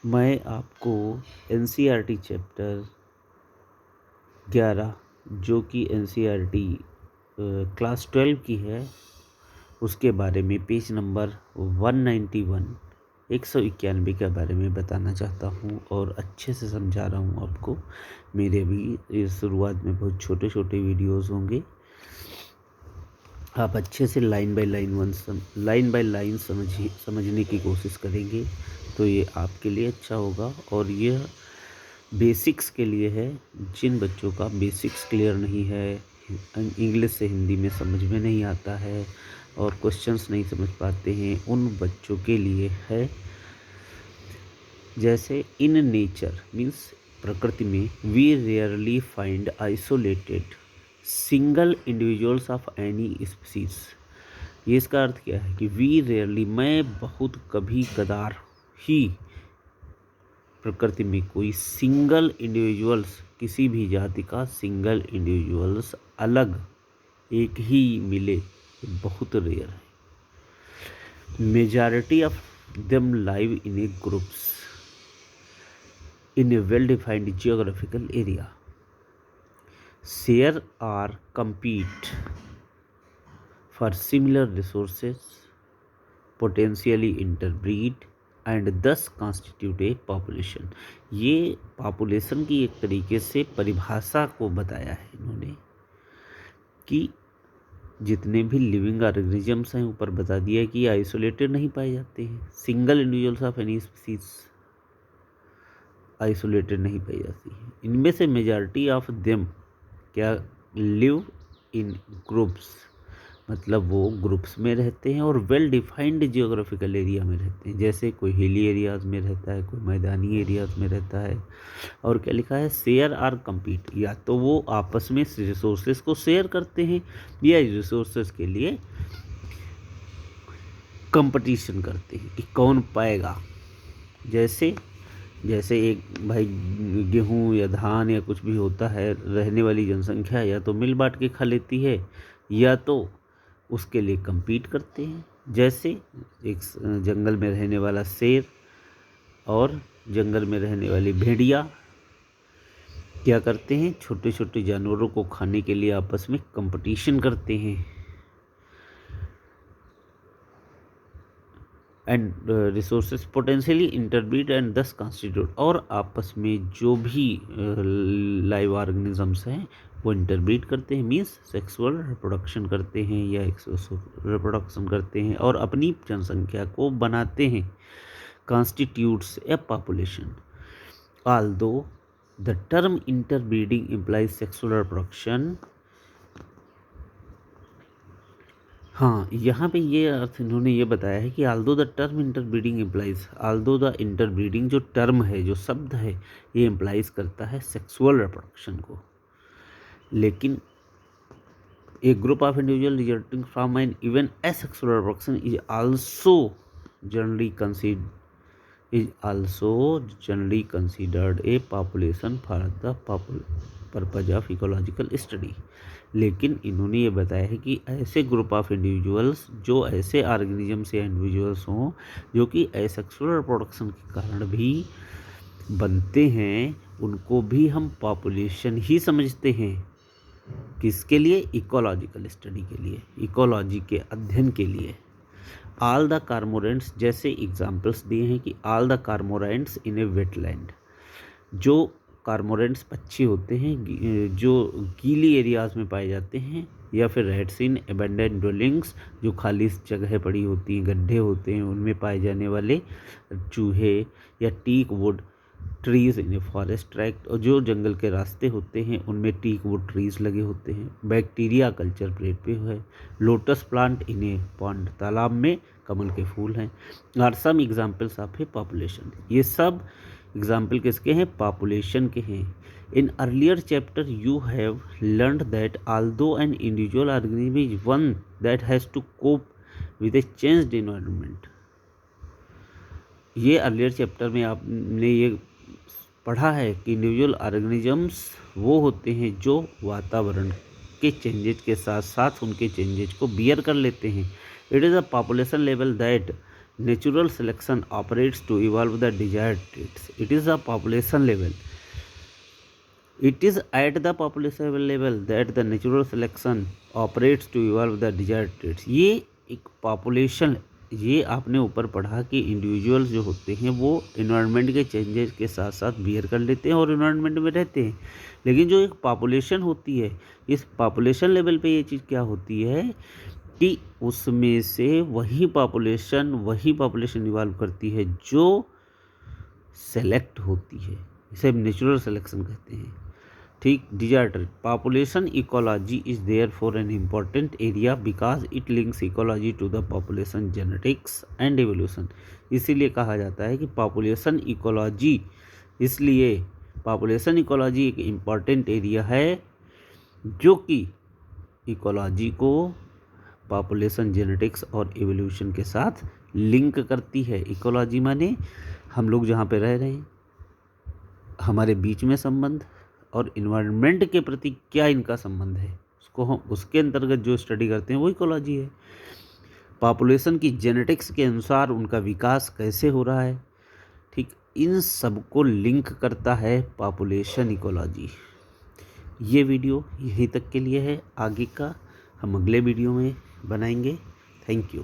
मैं आपको NCERT chapter 11 जो कि एनसीईआरटी क्लास 12 की है उसके बारे में पेज नंबर 191 के बारे में बताना चाहता हूँ और अच्छे से समझा रहा हूँ आपको। मेरे भी इस शुरुआत में बहुत छोटे छोटे वीडियोस होंगे, आप अच्छे से लाइन बाय लाइन समझने की कोशिश करेंगे तो ये आपके लिए अच्छा होगा। और यह बेसिक्स के लिए है, जिन बच्चों का बेसिक्स क्लियर नहीं है, इंग्लिश से हिंदी में समझ में नहीं आता है और क्वेश्चंस नहीं समझ पाते हैं, उन बच्चों के लिए है। जैसे इन नेचर मीन्स प्रकृति में we rarely find isolated single individuals of any species. ये इसका अर्थ क्या है कि वी रेयरली, मैं बहुत कभी कदार ही प्रकृति में कोई सिंगल इंडिविजुअल्स, किसी भी जाति का सिंगल इंडिविजुअल्स अलग एक ही मिले, बहुत रेयर है। Majority of them live in A groups in a well-defined geographical area. Share or compete for similar resources, potentially interbreed and thus constitute a population. ये पॉपुलेशन की एक तरीके से परिभाषा को बताया है इन्होंने कि जितने भी लिविंग ऑर्गेनिजम्स हैं, ऊपर बता दिया है कि आइसोलेटेड नहीं पाए जाते हैं, single individuals of any species isolated नहीं पाई जाती है। इनमें से मेजॉरिटी ऑफ देम क्या लिव इन ग्रुप्स, मतलब वो ग्रुप्स में रहते हैं और वेल डिफाइंड जियोग्राफिकल एरिया में रहते हैं। जैसे कोई हिली एरियाज़ में रहता है, कोई मैदानी एरियाज़ में रहता है। और क्या लिखा है, शेयर आर कम्पीट, या तो वो आपस में रिसोर्सेज को शेयर करते हैं या रिसोर्सेज के लिए कंपटीशन करते हैं कि कौन पाएगा। जैसे एक भाई गेहूँ या धान या कुछ भी होता है, रहने वाली जनसंख्या या तो मिल बांट के खा लेती है या तो उसके लिए compete करते हैं। जैसे एक जंगल में रहने वाला शेर और जंगल में रहने वाली भेड़िया क्या करते हैं, छोटे छोटे जानवरों को खाने के लिए आपस में कंपटीशन करते हैं। And resources potentially interbreed and दस कॉन्स्टिट्यूट, और आपस में जो भी लाइव ऑर्गेनिजम्स हैं वो इंटरब्रीड करते हैं, मीन्स सेक्सुअल रिप्रोडक्शन करते हैं या रिप्रोडक्शन करते हैं और अपनी जनसंख्या को बनाते हैं, constitutes A population. Although the term interbreeding implies sexual reproduction, हाँ, यहाँ पे ये अर्थ इन्होंने ये बताया है कि Aldous the term interbreeding implies, Aldous the interbreeding जो टर्म है, जो शब्द है, ये इम्प्लाइज करता है सेक्सुअल रिप्रोडक्शन को, लेकिन a group of individual resulting from an even asexual reproduction is also generally considered a population for the purpose of ecological study. लेकिन इन्होंने ये बताया है कि ऐसे ग्रुप ऑफ इंडिविजुअल्स, जो ऐसे ऑर्गेनिजम्स या इंडिविजुअल्स हों जो कि एसेक्सुअल रिप्रोडक्शन के कारण भी बनते हैं, उनको भी हम पॉपुलेशन ही समझते हैं। किसके लिए, इकोलॉजिकल स्टडी के लिए, इकोलॉजी के अध्ययन के लिए। ऑल द कार्मोरेंट्स, जैसे एग्जाम्पल्स दिए हैं कि all the cormorants in a wetland, जो कार्मोरेंट्स पक्षी होते हैं जो गीली एरियाज़ में पाए जाते हैं, या फिर रेड्स इन एबंडेंट ड्वेलिंग्स, जो खाली जगह पड़ी होती हैं, गड्ढे होते हैं, उनमें पाए जाने वाले चूहे, या teak wood trees in a forest tract, और जो जंगल के रास्ते होते हैं उनमें टीक वुड ट्रीज़ लगे होते हैं। बैक्टीरिया कल्चर प्लेट पे है। Lotus plant in a pond, तालाब में कमल के फूल हैं। Are some examples of a population, ये सब एग्जाम्पल किसके हैं, पॉपुलेशन के हैं। In earlier chapter you have learned that although an individual organism is one that has to cope with a changed environment. ये अर्लियर चैप्टर में आपने ये पढ़ा है कि इंडिविजुअल ऑर्गेनिजम्स वो होते हैं जो वातावरण के चेंजेज के साथ साथ उनके चेंजेज को बियर कर लेते हैं। It is a population level that natural selection operates to evolve the desired traits. It is a population level. It is at the population level that the natural selection operates to evolve the desired traits. ये एक population, ये आपने ऊपर पढ़ा कि individuals जो होते हैं वो इन्वायरमेंट के चेंजेस के साथ साथ बिहेव कर लेते हैं और इन्वायरमेंट में रहते हैं, लेकिन जो एक पॉपुलेशन होती है, इस पॉपुलेशन लेवल पे ये चीज़ क्या होती है कि उसमें से वही पॉपुलेशन इवॉल्व करती है जो सेलेक्ट होती है, इसे नेचुरल सिलेक्शन कहते हैं। ठीक, डिजार्टर population ecology is there for an important area because it links ecology to the population genetics and evolution. इसीलिए कहा जाता है कि पॉपुलेशन इकोलॉजी, इसलिए पॉपुलेशन इकोलॉजी एक इम्पॉर्टेंट एरिया है जो कि इकोलॉजी को पॉपुलेशन जेनेटिक्स और एवोल्यूशन के साथ लिंक करती है। इकोलॉजी माने हम लोग जहाँ पे रह रहे हैं, हमारे बीच में संबंध, और इन्वायरमेंट के प्रति क्या इनका संबंध है, उसको हम उसके अंतर्गत जो स्टडी करते हैं वो इकोलॉजी है। पॉपुलेशन की जेनेटिक्स के अनुसार उनका विकास कैसे हो रहा है, ठीक, इन सब को लिंक करता है पॉपुलेशन इकोलॉजी। ये वीडियो यहीं तक के लिए है, आगे का हम अगले वीडियो में बनाएंगे। Thank you.